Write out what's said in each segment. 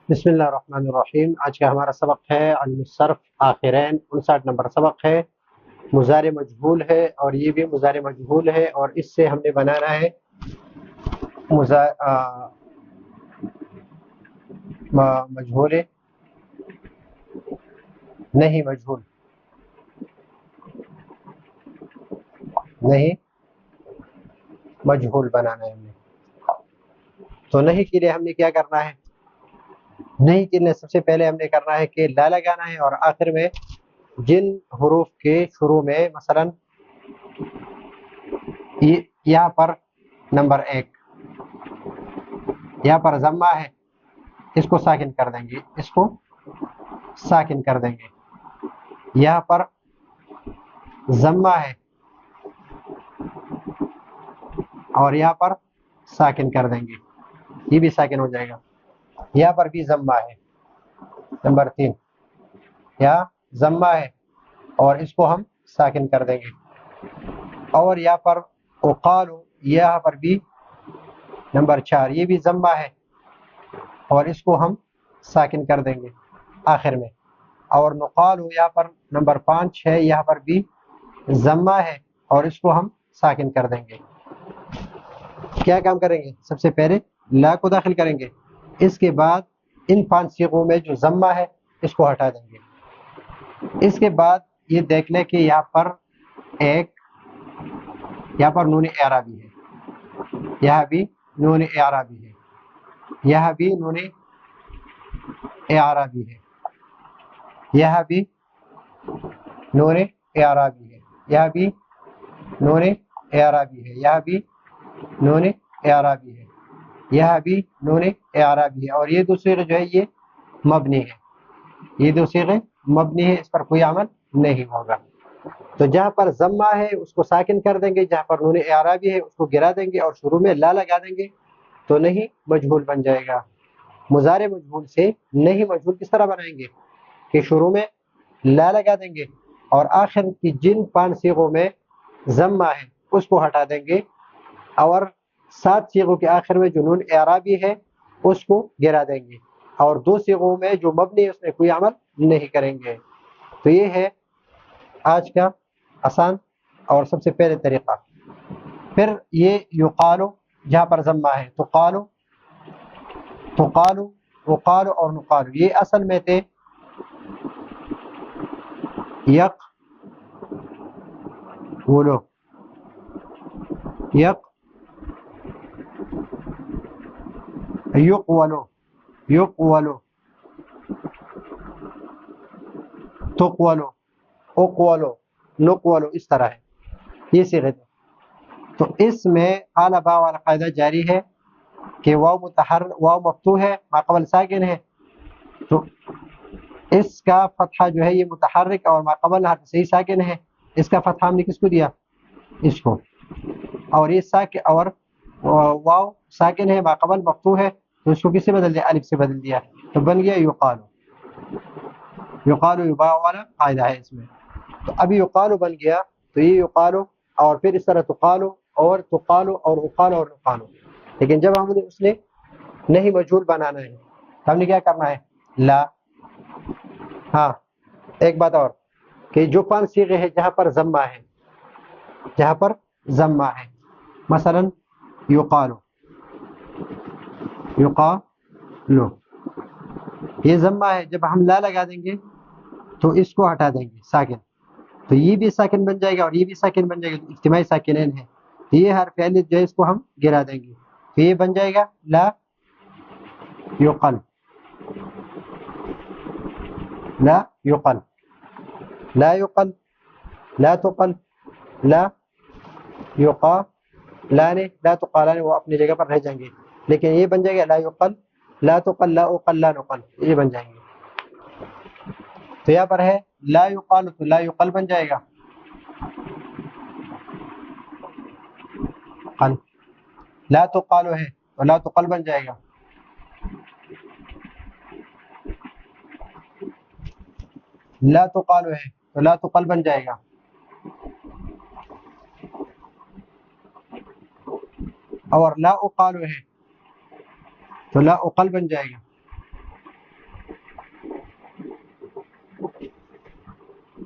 بسم اللہ الرحمن الرحیم۔ آج کا ہمارا سبق ہے علم الصرف آخرین، 59 نمبر سبق ہے۔ مضارع مجہول ہے اور یہ بھی مضارع مجہول ہے، اور اس سے ہم نے بنانا ہے مجہول نہیں مجہول نہیں مجہول بنانا ہے ہم نے۔ تو نہیں کے لیے ہم نے کیا کرنا ہے؟ نہیں کے لیے سب سے پہلے ہم نے کرنا ہے کہ لا لگانا ہے، اور آخر میں جن حروف کے شروع میں مثلا یہاں پر نمبر 1 یہاں پر ضمہ ہے، اس کو ساکن کر دیں گے، اس کو ساکن کر دیں گے۔ یہاں پر ضمہ ہے اور یہاں پر ساکن کر دیں گے، یہ بھی ساکن ہو جائے گا۔ یہاں پر بھی ضمہ ہے، نمبر 3 یہاں ضمہ ہے اور اس کو ہم ساکن کر دیں گے۔ اور یہاں پر اقالو، یہاں پر بھی نمبر 4 یہ بھی ضمہ ہے اور اس کو ہم ساکن کر دیں گے آخر میں۔ اور نقالو یہاں پر نمبر 5 ہے، یہاں پر بھی ضمہ ہے اور اس کو ہم ساکن کر دیں گے۔ کیا کام کریں گے؟ سب سے پہلے لا کو داخل کریں گے، اس کے بعد ان 5 صیغوں میں جو ضمہ ہے اس کو ہٹا دیں گے۔ اس کے بعد یہ دیکھ لیں کہ یہاں پر یہاں پر نون اعرابی ہے، یہاں بھی نون اعرابی ہے، یہاں بھی نون اعرابی ہے، یہاں بھی نون اعرابی ہے، یہاں بھی نون اعرابی ہے، یہاں بھی نون اعرابی ہے، یہاں بھی نون اعرابی ہے، اور یہ دو صیغے جو ہے یہ مبنی ہے، یہ دو صیغے مبنی ہے، اس پر کوئی عمل نہیں ہوگا۔ تو جہاں پر ضمہ ہے اس کو ساکن کر دیں گے، جہاں پر نون اعرابی ہے اس کو گرا دیں گے اور شروع میں لا لگا دیں گے، تو نہیں مجہول بن جائے گا۔ مضارع مجہول سے نہیں مجہول کس طرح بنائیں گے کہ شروع میں لا لگا دیں گے اور آخر کی جن 5 صیغوں میں ضمہ ہے اس کو ہٹا دیں گے، اور 7 صیغوں کے آخر میں جو نون اعرابی ہے اس کو گرا دیں گے، اور 2 صیغوں میں جو مبنی ہے اس میں کوئی عمل نہیں کریں گے۔ تو یہ ہے آج کا آسان اور سب سے پہلے طریقہ۔ پھر یہ یقالو، جہاں پر ضمہ ہے تو قالو، وقالو اور نقالو، یہ اصل میں تھے یک ولو، یک یقولو، یقولو، تقولو، اقولو، نقولو، اس طرح ہے یہ صیغے تھے۔ تو اس میں اعلی با والا قاعدہ جاری ہے کہ واو مفتوح ہے، ما قبل ساکن ہے، تو اس کا فتحہ جو ہے یہ متحرک اور ما قبل حرف صحیح ساکن ہے، اس کا فتحہ ہم نے کس کو دیا؟ اس کو۔ اور یہ ساکن اور واو ساکن ہے، ما قبل مفتوح ہے، تو اس کو کس سے بدل دیا؟ الف سے بدل دیا، تو بن گیا یقالو۔ یقالو یباع والا قاعدہ ہے اس میں۔ تو ابھی یقالو بن گیا، تو یہ یقالو اور پھر اس طرح تقالو اور تقالو اور اقالو اور نقالو۔ لیکن جب ہم نے اس نے نہیں مجہول بنانا ہے تو ہم نے کیا کرنا ہے؟ لا۔ ہاں ایک بات اور کہ جو 5 صیغے ہیں جہاں پر ضمہ ہے، جہاں پر ضمہ ہے، مثلا یقالو، یقالو، یہ ضمہ ہے، جب ہم لا لگا دیں گے تو اس کو ہٹا دیں گے ساکن، تو یہ بھی ساکن بن جائے گا اور یہ بھی ساکن بن جائے گا، تو اجتماعی ساکنین ہے، تو یہ حرف الف جو ہے اس کو ہم گرا دیں گے، تو یہ بن جائے گا لا یقل، لا یقل، لا یقل، لا تقل، لا یقا، لا تقالان، وہ اپنی جگہ پر رہ جائیں گے، لیکن یہ بن جائے گا لا یقل، لا تقل، لا اقل، لا نقل، یہ بن جائیں گے۔ تو یہاں پر ہے لا یقال، تو لا یقل بن جائے گا، قل۔ لا تقالو ہے تو لا تقل بن جائے گا، لا تقالو ہے تو لا تقل بن جائے گا، اور لا اقالو ہے تو لا اقل بن جائے گا۔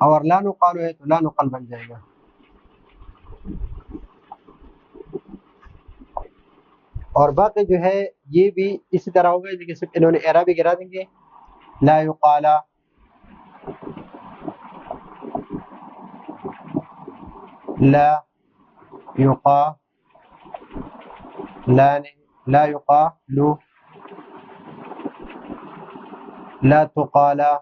اور لا نقال ہے تو لا نقل بن جائے گا. اور باقی جو ہے یہ بھی اسی طرح ہوگا، لیکن صرف انہوں نے اعرابی گرا دیں گے. لا یقالا، لا یقا، لا یقالو، لا تقالا.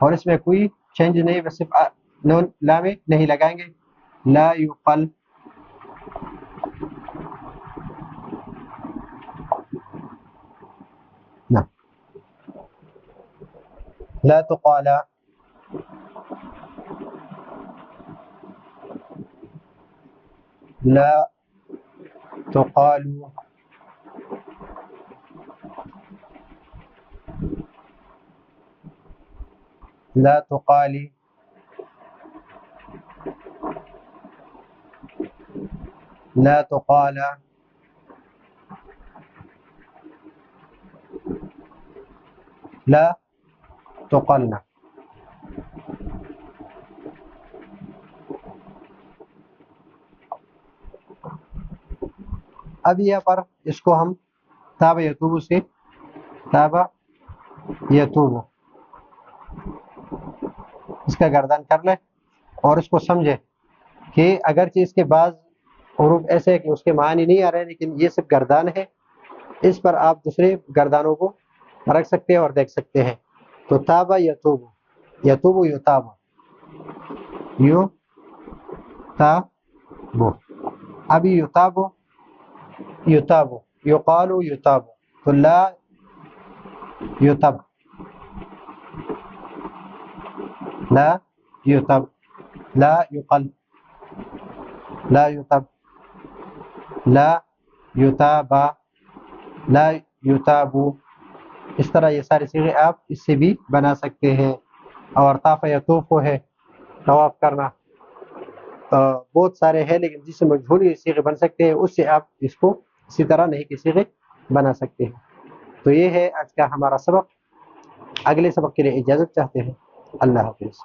اور اس میں کوئی چینج نہیں، بس صرف نون لا میں نہیں لگائیں گے. لا یقل، نہ. لا تقالا، لا تقالو، لا تقالی، لا تقالا، لا تقلنا. اب یہاں پر اس کو ہم تاب یتوبو سے تاب یتوبو اس کا گردان کر لیں اور اس کو سمجھے کہ اگرچہ اس کے بعض حروف ایسے ہیں کہ اس کے معنی نہیں آ رہے، لیکن یہ صرف گردان ہے، اس پر آپ دوسرے گردانوں کو رکھ سکتے ہیں اور دیکھ سکتے ہیں. تو تابا یتوبو، یتوبو یتابو، یو تابو. ابھی یتابو، یتابو، یقالو یتابو، تو لا یتب، لا یتب، لا یقل، لا یتب، لا یتابا، لا یتابو. اس طرح یہ سارے صیغے آپ اس سے بھی بنا سکتے ہیں. اور طاف یطوف ہے طواف کرنا، بہت سارے ہیں، لیکن جس سے مجہولی صیغے بن سکتے ہیں اس سے آپ اس کو اسی طرح نہیں کے صیغے بنا سکتے ہیں. تو یہ ہے آج کا ہمارا سبق. اگلے سبق کے لیے اجازت چاہتے ہیں. اللہ حافظ.